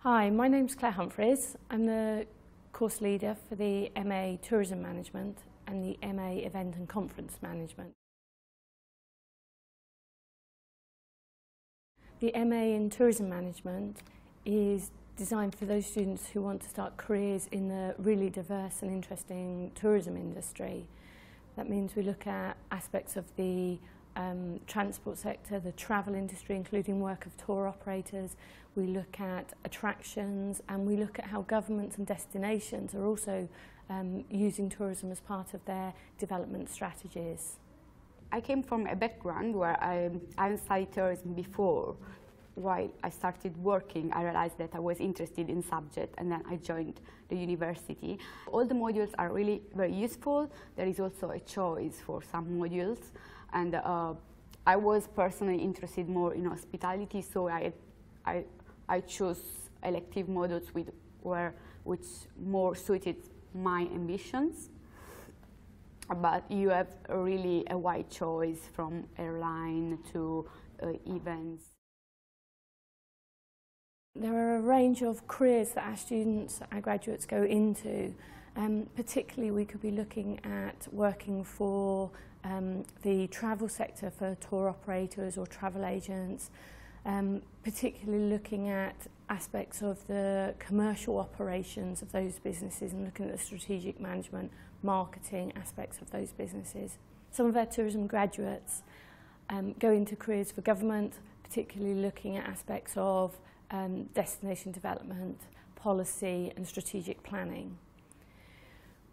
Hi, my name's Claire Humphreys. I'm the course leader for the MA Tourism Management and the MA Event and Conference Management. The MA in Tourism Management is designed for those students who want to start careers in the really diverse and interesting tourism industry. That means we look at aspects of the transport sector, the travel industry, including work of tour operators. We look at attractions, and we look at how governments and destinations are also using tourism as part of their development strategies. I came from a background where I studied tourism before. While I started working, I realized that I was interested in subject, and then I joined the university. All the modules are really very useful. There is also a choice for some modules, and I was personally interested more in hospitality, so I chose elective modules which more suited my ambitions. But you have really a wide choice from airline to events. There are a range of careers that our students, our graduates go into. Particularly we could be looking at working for the travel sector for tour operators or travel agents, particularly looking at aspects of the commercial operations of those businesses and looking at the strategic management, marketing aspects of those businesses. Some of our tourism graduates go into careers for government, particularly looking at aspects of destination development, policy and strategic planning.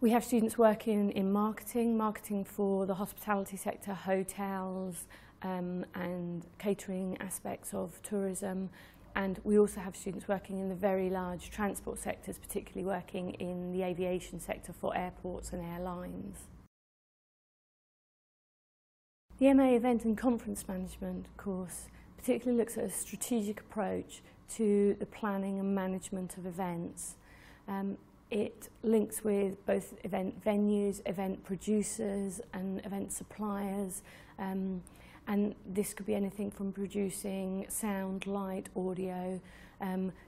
We have students working in marketing for the hospitality sector, hotels and catering aspects of tourism, and we also have students working in the very large transport sectors, particularly working in the aviation sector for airports and airlines. The MA Event and Conference Management course particularly looks at a strategic approach to the planning and management of events. It links with both event venues, event producers and event suppliers, and this could be anything from producing sound, light, audio,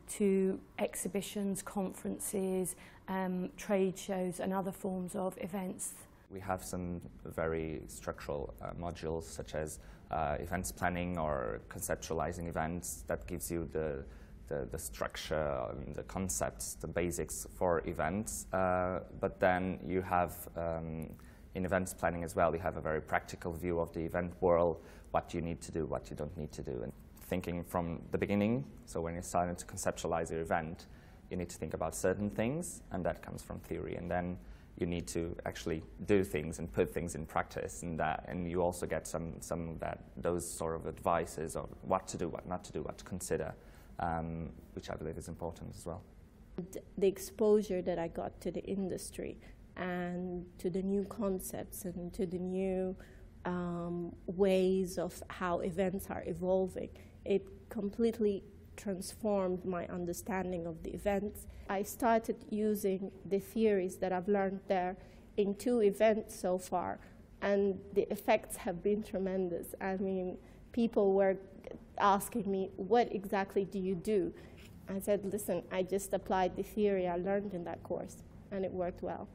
to exhibitions, conferences, trade shows and other forms of events. We have some very structural modules such as events planning or conceptualizing events that gives you the structure, the concepts, the basics for events. But then you have, in events planning as well, you have a very practical view of the event world, what you need to do, what you don't need to do. And thinking from the beginning, so when you're starting to conceptualize your event, you need to think about certain things, and that comes from theory. And then you need to actually do things and put things in practice, and you also get those sort of advices of what to do, what not to do, what to consider, which I believe is important as well. The exposure that I got to the industry and to the new concepts and to the new ways of how events are evolving, it completely transformed my understanding of the events. I started using the theories that I've learned there in 2 events so far, and the effects have been tremendous. I mean, people were asking me, what exactly do you do? I said, listen, I just applied the theory I learned in that course, and it worked well.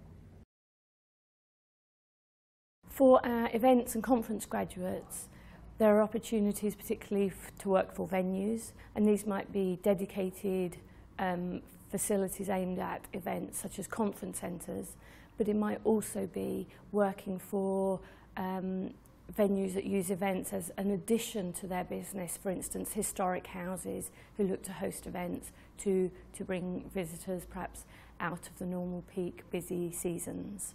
For our events and conference graduates, there are opportunities particularly to work for venues, and these might be dedicated facilities aimed at events such as conference centres, but it might also be working for venues that use events as an addition to their business, for instance historic houses who look to host events to bring visitors perhaps out of the normal peak busy seasons.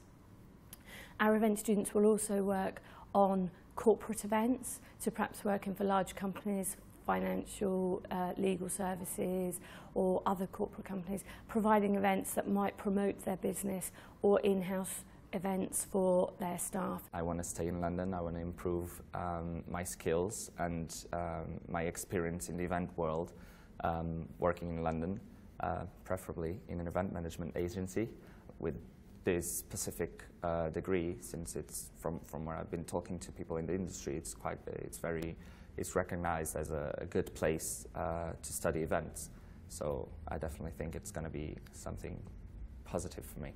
Our event students will also work on corporate events, so perhaps working for large companies, financial, legal services or other corporate companies, providing events that might promote their business or in-house events for their staff. I want to stay in London. I want to improve my skills and my experience in the event world, working in London, preferably in an event management agency with this specific degree, since it's from where I've been talking to people in the industry, it's recognized as a good place to study events. So I definitely think it's going to be something positive for me.